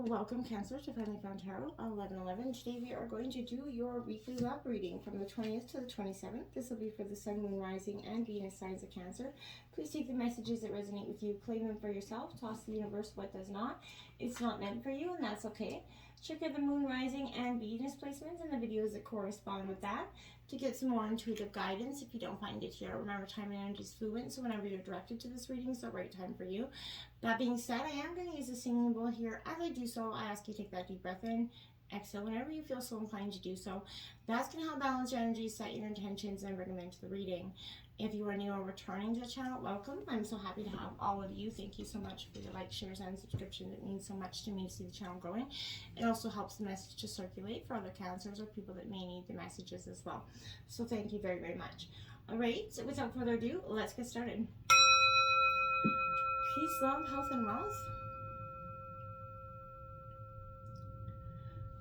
Welcome, Cancer, to Finally Found Tarot 11/11. Today we are going to do your weekly love reading from the 20th to the 27th. This will be for the Sun, Moon, Rising, and Venus signs of Cancer. Please take the messages that resonate with you, claim them for yourself, toss the universe what does not. It's not meant for you, and that's okay. Check out the Moon, Rising, and Venus placements and the videos that correspond with that to get some more intuitive guidance if you don't find it here. Remember, time and energy is fluid, so whenever you're directed to this reading, it's the right time for you. That being said, I am going to use a singing bowl here. As I do so, I ask you to take that deep breath in, exhale whenever you feel so inclined to do so. That's going to help balance your energy, set your intentions, and bring them into the reading. If you are new or returning to the channel, welcome. I'm so happy to have all of you. Thank you so much for your likes, shares, and subscriptions. It means so much to me to see the channel growing. It also helps the message to circulate for other cancers or people that may need the messages as well. So thank you very, very much. All right, so without further ado, let's get started. Peace, love, health, and wealth.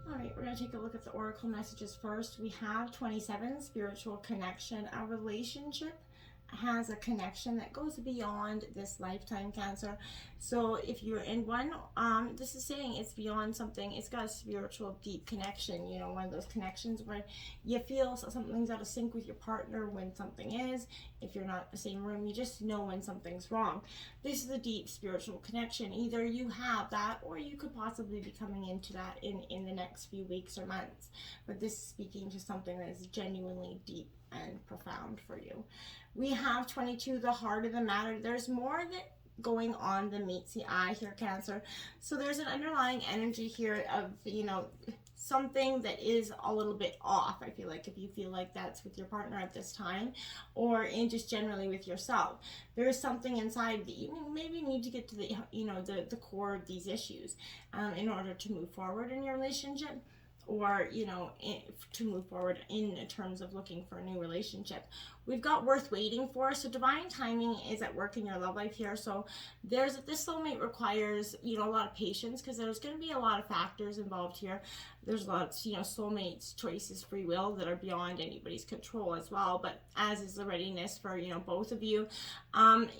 All right, we're going to take a look at the oracle messages first. We have 27, spiritual connection. Our relationship has a connection that goes beyond this lifetime, Cancer. So if you're in one, this is saying it's beyond something. It's got a spiritual deep connection, you know, one of those connections where you feel something's out of sync with your partner when something is. If you're not in the same room, you just know when something's wrong. This is a deep spiritual connection. Either you have that or you could possibly be coming into that in the next few weeks or months. But this is speaking to something that is genuinely deep and profound for you. We have 22, the heart of the matter. There's more that going on than meets the eye here, Cancer. So there's an underlying energy here of, you know, something that is a little bit off. I feel like if you feel like that's with your partner at this time, or in just generally with yourself, there is something inside that you maybe need to get to the, you know, the core of these issues in order to move forward in your relationship. Or, you know, to move forward in terms of looking for a new relationship. We've got worth waiting for. So divine timing is at work in your love life here. So this soulmate requires, you know, a lot of patience because there's going to be a lot of factors involved here. There's lots, you know, soulmates, choices, free will that are beyond anybody's control as well. But as is the readiness for, you know, both of you,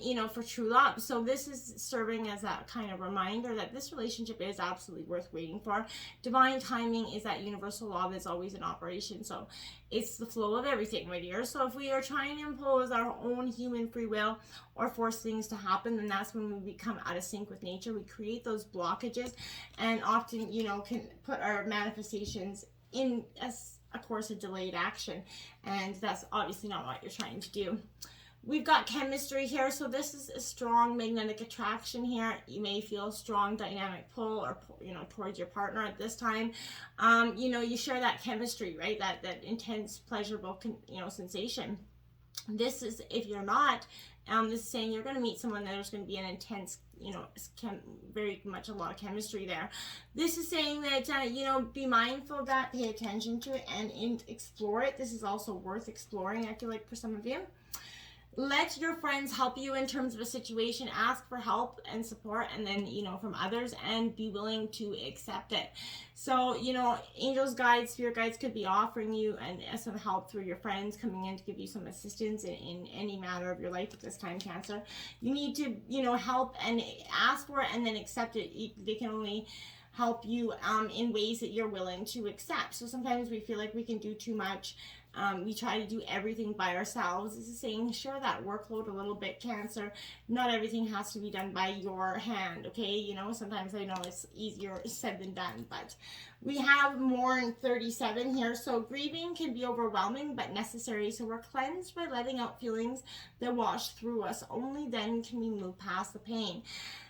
you know, for true love. So this is serving as that kind of reminder that this relationship is absolutely worth waiting for. Divine timing is that universal law that's always in operation. So it's the flow of everything, my dear. So if we are trying to impose our own human free will or force things to happen, then that's when we become out of sync with nature. We create those blockages and often, you know, can put our manifestations in as a course of delayed action. And that's obviously not what you're trying to do. We've got chemistry here, so this is a strong magnetic attraction here. You may feel strong dynamic pull or, you know, towards your partner at this time. You know, you share that chemistry, right? That intense, pleasurable, you know, sensation. This is, if you're not, this is saying you're going to meet someone that there's going to be an intense, you know, very much a lot of chemistry there. This is saying that, you know, be mindful of that, pay attention to it, and explore it. This is also worth exploring, I feel like, for some of you. Let your friends help you in terms of a situation. Ask for help and support, and then, you know, from others, and be willing to accept it. So, you know, angels, guides, spirit guides could be offering you some help through your friends coming in to give you some assistance in any matter of your life at this time, Cancer. You need to, you know, help and ask for it and then accept it. They can only help you in ways that you're willing to accept. So sometimes we feel like we can do too much. We try to do everything by ourselves. This is saying share that workload a little bit, Cancer. Not everything has to be done by your hand, okay? You know, sometimes I know it's easier said than done, but we have more in 37 here. So grieving can be overwhelming but necessary. So we're cleansed by letting out feelings that wash through us. Only then can we move past the pain.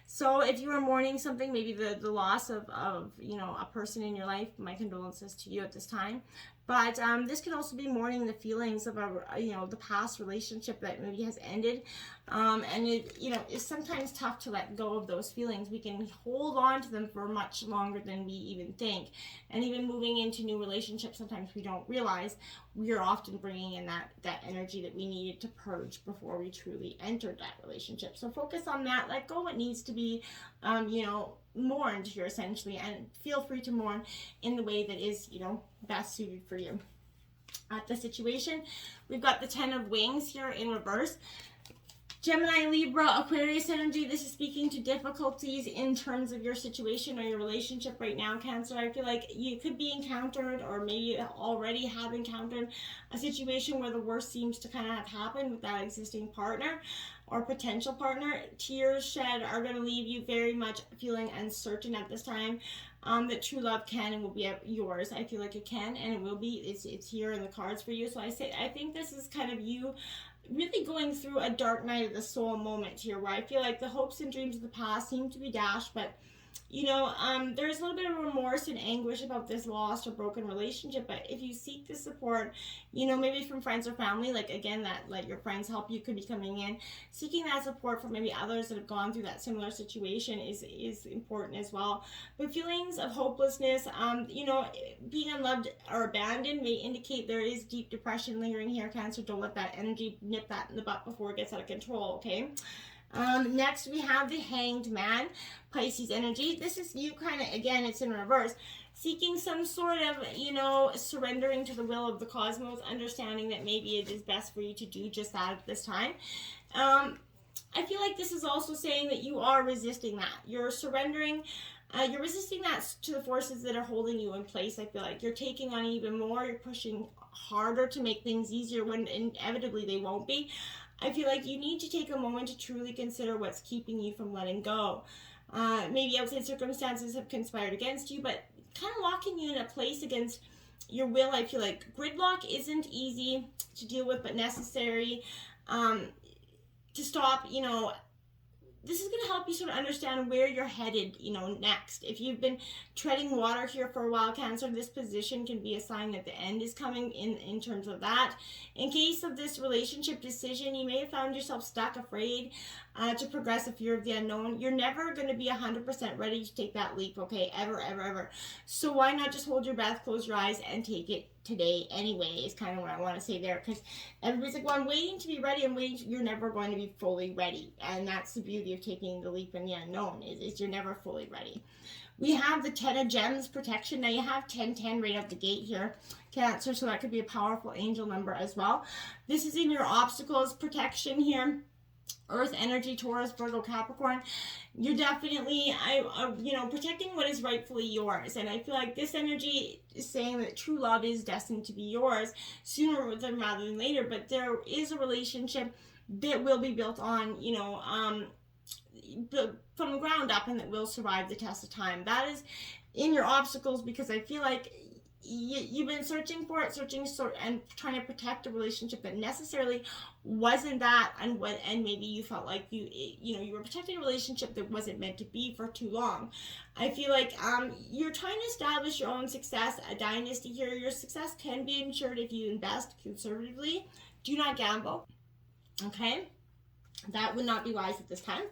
So if you are mourning something, maybe the loss of, you know, a person in your life, my condolences to you at this time. But this can also be mourning the feelings of you know, the past relationship that maybe has ended. And it, you know, it's sometimes tough to let go of those feelings. We can hold on to them for much longer than we even think. And even moving into new relationships, sometimes we don't realize we are often bringing in that energy that we needed to purge before we truly entered that relationship. So focus on that. Let go what needs to be, you know, mourned here essentially, and feel free to mourn in the way that is, you know, best suited for you. At the situation, we've got the 10 of Wings here in reverse. Gemini, Libra, Aquarius energy, this is speaking to difficulties in terms of your situation or your relationship right now, Cancer. I feel like you could be encountered, or maybe already have encountered, a situation where the worst seems to kind of have happened with that existing partner or potential partner. Tears shed are going to leave you very much feeling uncertain at this time. That true love can and will be yours. I feel like it can and it will be. It's here in the cards for you. So I think this is kind of you really going through a dark night of the soul moment here, where I feel like the hopes and dreams of the past seem to be dashed, but there's a little bit of remorse and anguish about this lost or broken relationship. But if you seek the support, maybe from friends or family, like again, that let your friends help you, could be coming in. Seeking that support from maybe others that have gone through that similar situation is important as well. But feelings of hopelessness, being unloved or abandoned may indicate there is deep depression lingering here, Cancer. Don't let that energy nip that in the butt before it gets out of control, okay? Next, we have the Hanged Man, Pisces energy. This is you kind of, again, it's in reverse. Seeking some sort of, surrendering to the will of the cosmos, understanding that maybe it is best for you to do just that at this time. I feel like this is also saying that you are resisting that. You're surrendering. You're resisting that to the forces that are holding you in place. I feel like you're taking on even more. You're pushing harder to make things easier when inevitably they won't be. I feel like you need to take a moment to truly consider what's keeping you from letting go. Maybe outside circumstances have conspired against you, but kind of locking you in a place against your will. I feel like gridlock isn't easy to deal with, but necessary to stop, this is going to help you sort of understand where you're headed, next. If you've been treading water here for a while, Cancer, this position can be a sign that the end is coming in terms of that. In case of this relationship decision, you may have found yourself stuck, afraid to progress, a fear of the unknown. You're never going to be 100% ready to take that leap, okay? Ever, ever, ever. So why not just hold your breath, close your eyes, and take it today anyway, is kind of what I want to say there, because everybody's like, well, I'm waiting to be ready. You're never going to be fully ready, and that's the beauty of taking the leap in the unknown, is you're never fully ready. We have the 10 of Gems, protection. Now you have 1010 right out the gate here, Cancer, so that could be a powerful angel number as well. This is in your obstacles, protection here. Earth energy, Taurus, Virgo, Capricorn. You're definitely, protecting what is rightfully yours. And I feel like this energy is saying that true love is destined to be yours sooner rather than later. But there is a relationship that will be built on, from the ground up, and that will survive the test of time. That is in your obstacles, because I feel like you've been searching for it, and trying to protect a relationship that necessarily wasn't that, and maybe you felt like you were protecting a relationship that wasn't meant to be for too long. I feel like you're trying to establish your own success, a dynasty here. Your success can be ensured if you invest conservatively. Do not gamble, okay? That would not be wise at this time.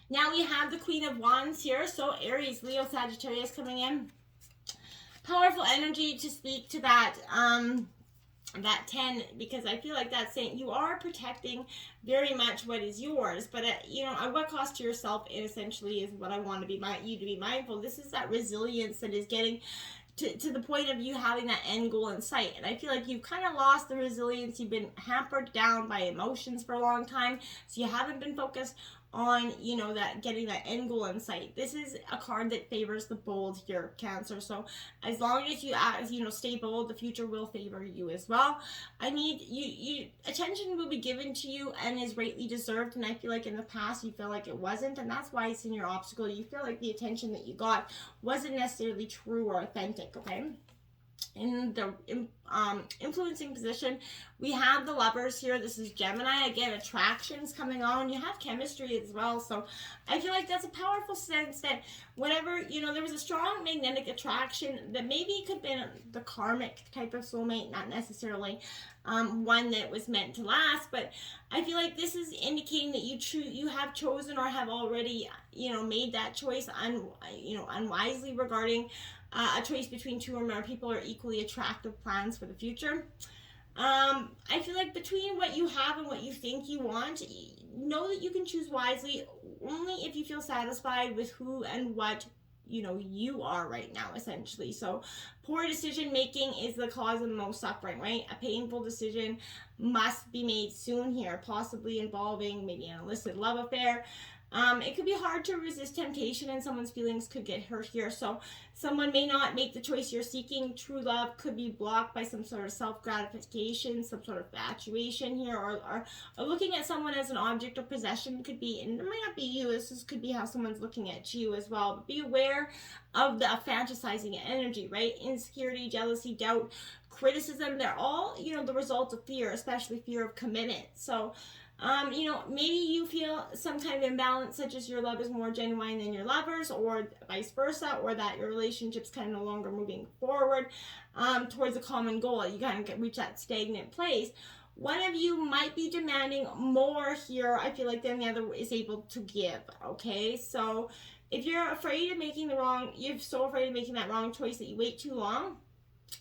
Now we have the Queen of Wands here, so Aries, Leo, Sagittarius coming in. Powerful energy to speak to that 10, because I feel like that's saying you are protecting very much what is yours, but at what cost to yourself, it essentially is what I want you to be mindful. This is that resilience that is getting to the point of you having that end goal in sight. And I feel like you've kind of lost the resilience. You've been hampered down by emotions for a long time, so you haven't been focused on that getting that end goal in sight. This is a card that favors the bold here, Cancer. So as long as you stay bold, the future will favor you as well. I need you attention will be given to you and is rightly deserved, and I feel like in the past you feel like it wasn't, and that's why it's in your obstacle. You feel like the attention that you got wasn't necessarily true or authentic, okay? In the influencing position, we have the Lovers here. This is Gemini. Again, attractions coming on. You have chemistry as well. So I feel like that's a powerful sense that whenever, there was a strong magnetic attraction that maybe it could have been the karmic type of soulmate, not necessarily one that was meant to last. But I feel like this is indicating that you have chosen or have already, made that choice unwisely regarding a choice between two or more people or equally attractive plans for the future. I feel like between what you have and what you think you want, know that you can choose wisely only if you feel satisfied with who and what you are right now, essentially. So poor decision making is the cause of the most suffering, right? A painful decision must be made soon here, possibly involving maybe an illicit love affair. It could be hard to resist temptation, and someone's feelings could get hurt here. So someone may not make the choice you're seeking. True love could be blocked by some sort of self-gratification, some sort of infatuation here, or looking at someone as an object or possession could be, and it might not be you, this could be how someone's looking at you as well. But be aware of the fantasizing energy, right? Insecurity, jealousy, doubt, criticism, they're all, the result of fear, especially fear of commitment. So maybe you feel some kind of imbalance, such as your love is more genuine than your lover's, or vice versa, or that your relationship's kind of no longer moving forward towards a common goal. You kind of reach that stagnant place. One of you might be demanding more here, I feel like, than the other is able to give, okay? So if you're afraid of you're so afraid of making that wrong choice that you wait too long,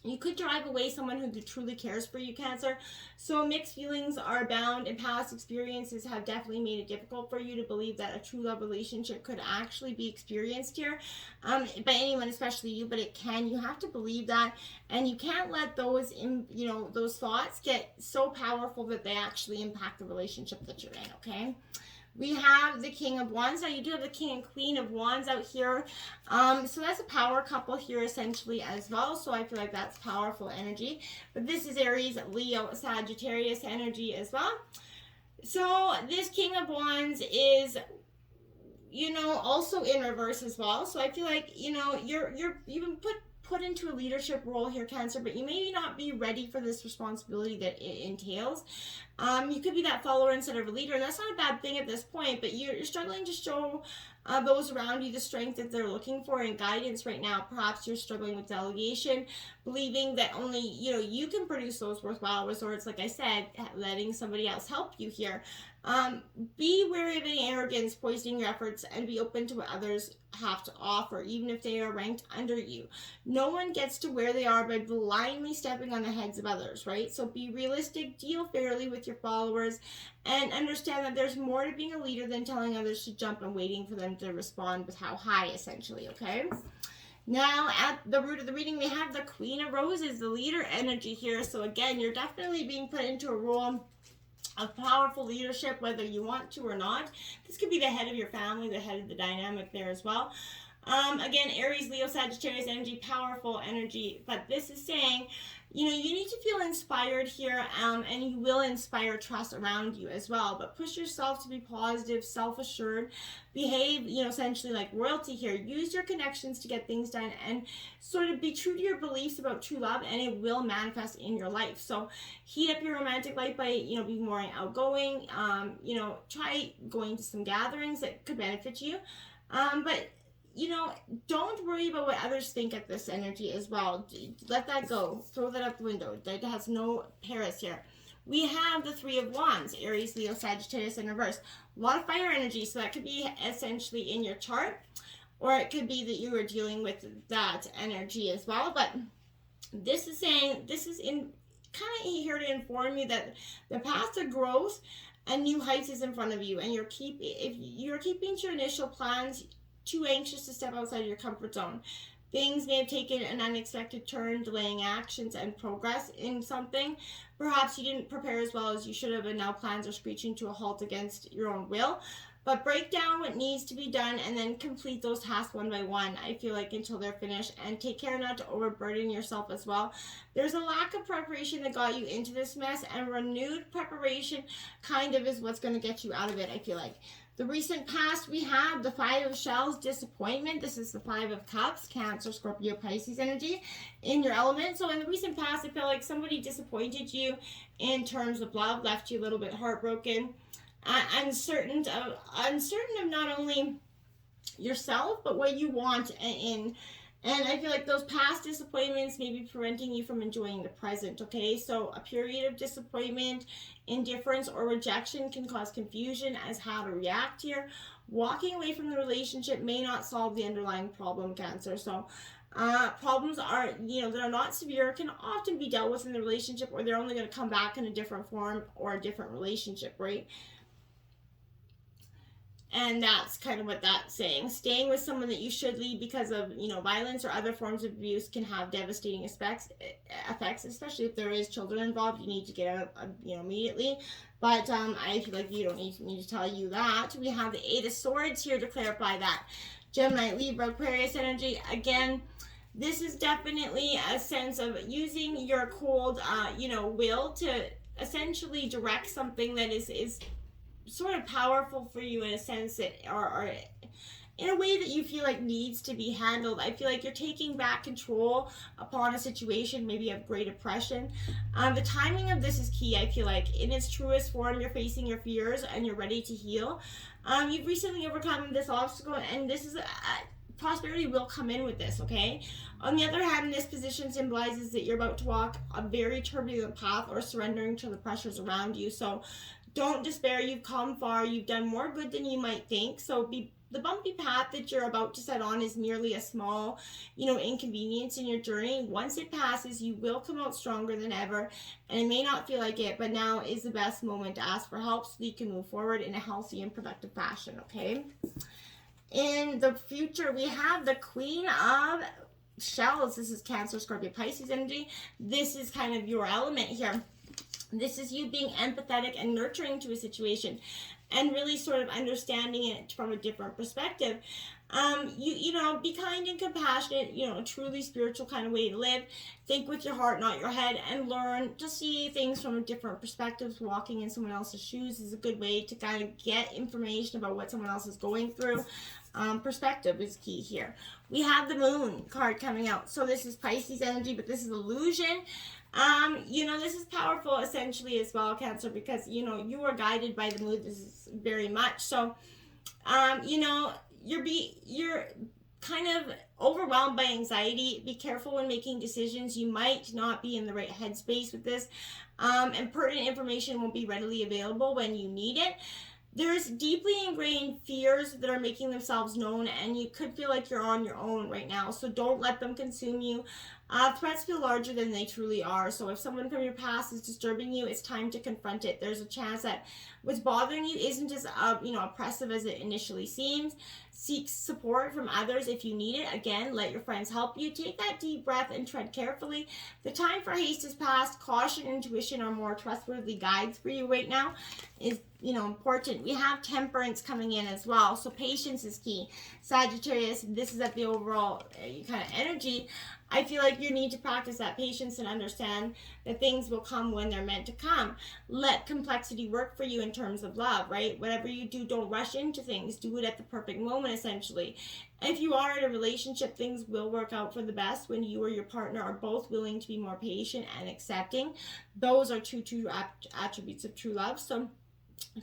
you could drive away someone who truly cares for you, Cancer. So mixed feelings are abound, and past experiences have definitely made it difficult for you to believe that a true love relationship could actually be experienced here by anyone, especially you. But it can. You have to believe that, and you can't let those those thoughts get so powerful that they actually impact the relationship that you're in. Okay. We have the King of Wands. Now, you do have the King and Queen of Wands out here. So that's a power couple here, essentially, as well. So I feel like that's powerful energy. But this is Aries, Leo, Sagittarius energy as well. So this King of Wands is, also in reverse as well. So I feel like, you've been put into a leadership role here, Cancer, but you may not be ready for this responsibility that it entails. You could be that follower instead of a leader, and that's not a bad thing at this point, but you're struggling to show those around you the strength that they're looking for and guidance right now. Perhaps you're struggling with delegation, believing that only you can produce those worthwhile results. Like I said, letting somebody else help you here. Be wary of any arrogance poisoning your efforts, and be open to what others have to offer, even if they are ranked under you. No one gets to where they are by blindly stepping on the heads of others, right? So be realistic, deal fairly with your followers, and understand that there's more to being a leader than telling others to jump and waiting for them to respond with how high, essentially, okay? Now, at the root of the reading, we have the Queen of Roses, the leader energy here. So again, you're definitely being put into a role of powerful leadership, whether you want to or not. This could be the head of your family, the head of the dynamic there as well. Again, Aries, Leo, Sagittarius energy, powerful energy. But this is saying, you need to feel inspired here, and you will inspire trust around you as well. But push yourself to be positive, self-assured, behave, essentially like royalty here. Use your connections to get things done, and sort of be true to your beliefs about true love, and it will manifest in your life. So heat up your romantic life by, being more outgoing. Try going to some gatherings that could benefit you. But don't worry about what others think of this energy as well. Let that go. Throw that out the window. That has no Paris here. We have the Three of Wands, Aries, Leo, Sagittarius in reverse. A lot of fire energy, so that could be essentially in your chart, or it could be that you are dealing with that energy as well. But this is saying, this is in kind of here to inform you that the path to growth and new heights is in front of you, and if you're keeping to your initial plans, too anxious to step outside your comfort zone. Things may have taken an unexpected turn, delaying actions and progress in something. Perhaps you didn't prepare as well as you should have, and now plans are screeching to a halt against your own will. But break down what needs to be done, and then complete those tasks one by one, I feel like, until they're finished. And take care not to overburden yourself as well. There's a lack of preparation that got you into this mess, and renewed preparation kind of is what's going to get you out of it, I feel like. The recent past, we have the Five of Shells, disappointment. This is the Five of Cups, Cancer, Scorpio, Pisces energy in your element. So in the recent past, I feel like somebody disappointed you in terms of love, left you a little bit heartbroken, uncertain of not only yourself, but what you want in. And I feel like those past disappointments may be preventing you from enjoying the present, okay? So a period of disappointment, indifference, or rejection can cause confusion as how to react here. Walking away from the relationship may not solve the underlying problem, Cancer. So problems are, that are not severe can often be dealt with in the relationship, or they're only going to come back in a different form or a different relationship, right? And that's kind of what that's saying. Staying with someone that you should leave because of, violence or other forms of abuse can have devastating effects, especially if there is children involved. You need to get out, immediately. But I feel like you don't need me to tell you that. We have the Eight of Swords here to clarify that. Gemini, Libra, Aquarius energy. Again, this is definitely a sense of using your cold, will to essentially direct something that is sort of powerful for you in a sense that, or in a way that you feel like needs to be handled. I feel like you're taking back control upon a situation, maybe of great oppression. The timing of this is key. I feel like in its truest form, you're facing your fears and you're ready to heal. You've recently overcome this obstacle, and this is prosperity will come in with this, okay? On the other hand, this position symbolizes that you're about to walk a very turbulent path or surrendering to the pressures around you. So don't despair. You've come far. You've done more good than you might think. So the bumpy path that you're about to set on is merely a small, inconvenience in your journey. Once it passes, you will come out stronger than ever. And it may not feel like it, but now is the best moment to ask for help so that you can move forward in a healthy and productive fashion, okay? In the future, we have the Queen of Shells. This is Cancer, Scorpio, Pisces energy. This is kind of your element here. This is you being empathetic and nurturing to a situation and really sort of understanding it from a different perspective. Be kind and compassionate, a truly spiritual kind of way to live. Think with your heart, not your head, and learn to see things from a different perspective. Walking in someone else's shoes is a good way to kind of get information about what someone else is going through. Perspective is key here. We have the Moon card coming out. So this is Pisces energy, but this is illusion. This is powerful essentially as well, Cancer, because, you are guided by the moon. This is very much. So, you're kind of overwhelmed by anxiety. Be careful when making decisions. You might not be in the right headspace with this. And pertinent information won't be readily available when you need it. There's deeply ingrained fears that are making themselves known, and you could feel like you're on your own right now. So don't let them consume you. Threats feel larger than they truly are. So if someone from your past is disturbing you, it's time to confront it. There's a chance that what's bothering you isn't as oppressive as it initially seems. Seek support from others if you need it. Again, let your friends help you. Take that deep breath and tread carefully. The time for haste is past. Caution and intuition are more trustworthy guides for you right now. Is important. We have Temperance coming in as well. So patience is key. Sagittarius, this is at the overall kind of energy. I feel like you need to practice that patience and understand that things will come when they're meant to come. Let complexity work for you in terms of love, right? Whatever you do, don't rush into things. Do it at the perfect moment, essentially. If you are in a relationship, things will work out for the best when you or your partner are both willing to be more patient and accepting. Those are two attributes of true love. So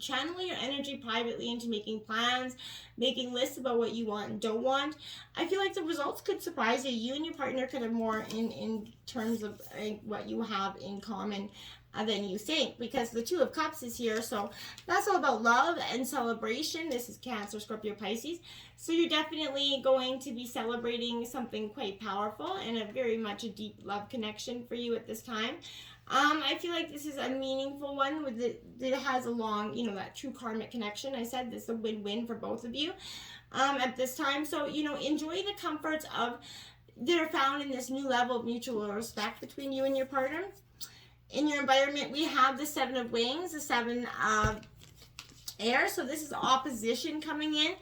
channel your energy privately into making plans, making lists about what you want and don't want. I feel like the results could surprise you. You and your partner could have more in terms of what you have in common than you think, because the Two of Cups is here. So that's all about love and celebration. This is Cancer, Scorpio, Pisces. So you're definitely going to be celebrating something quite powerful and a very much a deep love connection for you at this time. I feel like this is a meaningful one with that has a long, that true karmic connection. I said this is a win-win for both of you at this time. So, enjoy the comforts that are found in this new level of mutual respect between you and your partner. In your environment, we have the Seven of Wings, the Seven of Air. So this is opposition coming in.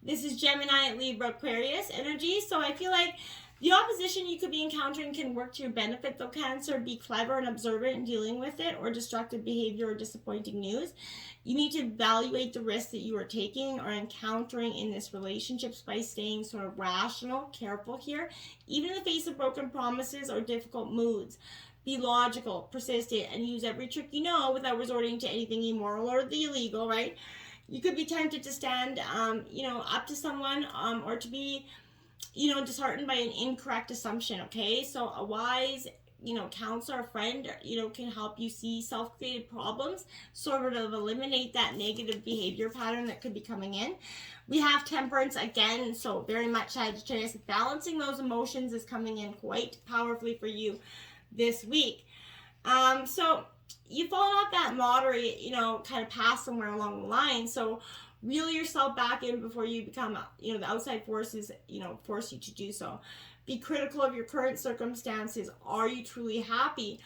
This is Gemini, Libra, Aquarius energy. So I feel like the opposition you could be encountering can work to your benefit, though, Cancer. Be clever and observant in dealing with it, or destructive behavior or disappointing news. You need to evaluate the risks that you are taking or encountering in this relationship by staying sort of rational, careful here, even in the face of broken promises or difficult moods. Be logical, persistent, and use every trick you know without resorting to anything immoral or the illegal, right? You could be tempted to stand, up to someone or to be disheartened by an incorrect assumption, okay? So a wise, counselor, a friend, can help you see self-created problems, sort of eliminate that negative behavior pattern that could be coming in. We have Temperance again, so very much Sagittarius. Balancing those emotions is coming in quite powerfully for you this week. So you've fallen off that moderate, kind of path somewhere along the line. So Reel yourself back in before you become, the outside forces, force you to do so. Be critical of your current circumstances. Are you truly happy?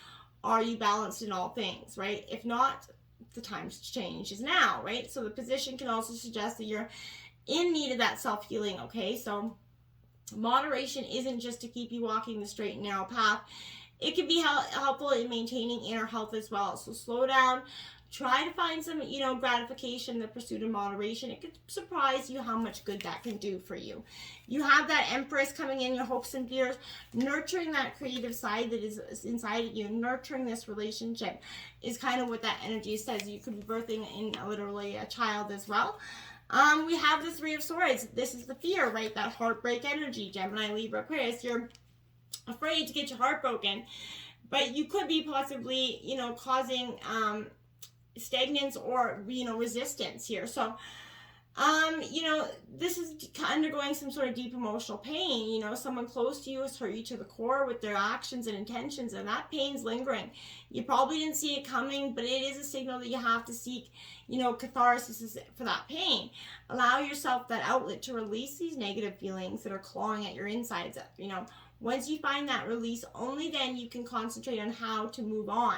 Are you balanced in all things, right? If not, the time to change is now, right? So the position can also suggest that you're in need of that self-healing, okay? So moderation isn't just to keep you walking the straight and narrow path. It can be helpful in maintaining inner health as well. So slow down. Try to find some, gratification in the pursuit of moderation. It could surprise you how much good that can do for you. You have that Empress coming in, your hopes and fears, nurturing that creative side that is inside of you, nurturing this relationship is kind of what that energy says. You could be birthing in literally a child as well. We have the Three of Swords. This is the fear, right? That heartbreak energy, Gemini, Libra, Aquarius. You're afraid to get your heart broken, but you could be possibly, causing stagnance or, resistance here. So, this is undergoing some sort of deep emotional pain. Someone close to you has hurt you to the core with their actions and intentions, and that pain's lingering. You probably didn't see it coming, but it is a signal that you have to seek, catharsis for that pain. Allow yourself that outlet to release these negative feelings that are clawing at your insides. Once you find that release, only then you can concentrate on how to move on.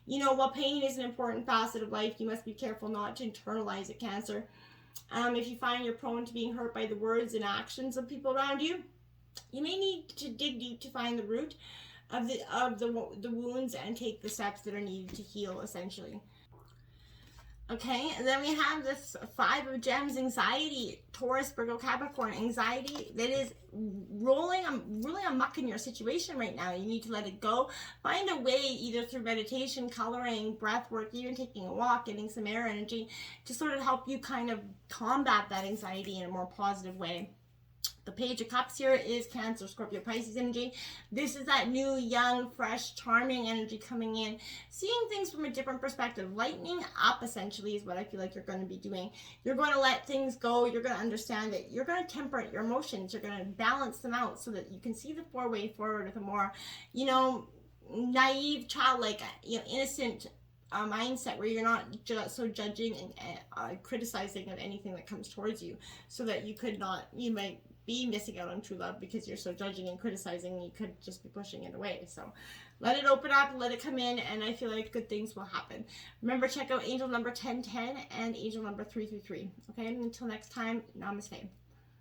While pain is an important facet of life, you must be careful not to internalize it, Cancer. If you find you're prone to being hurt by the words and actions of people around you, you may need to dig deep to find the root of the wounds and take the steps that are needed to heal, essentially. Okay, and then we have this Five of Gems, anxiety, Taurus, Virgo, Capricorn, anxiety that is rolling amok in your situation right now. You need to let it go. Find a way, either through meditation, coloring, breath work, even taking a walk, getting some air energy, to sort of help you kind of combat that anxiety in a more positive way. The Page of Cups here is Cancer, Scorpio, Pisces energy. This is that new, young, fresh, charming energy coming in. Seeing things from a different perspective. Lightening up, essentially, is what I feel like you're going to be doing. You're going to let things go. You're going to understand that you're going to temper your emotions. You're going to balance them out so that you can see the way forward with a more, naive, childlike, innocent mindset, where you're not so judging and criticizing of anything that comes towards you, so that you might be missing out on true love because you're so judging and criticizing. You could just be pushing it away. So let it open up, let it come in, and I feel like good things will happen. Remember, check out angel number 1010 and angel number 333. Okay, and until next time, namaste.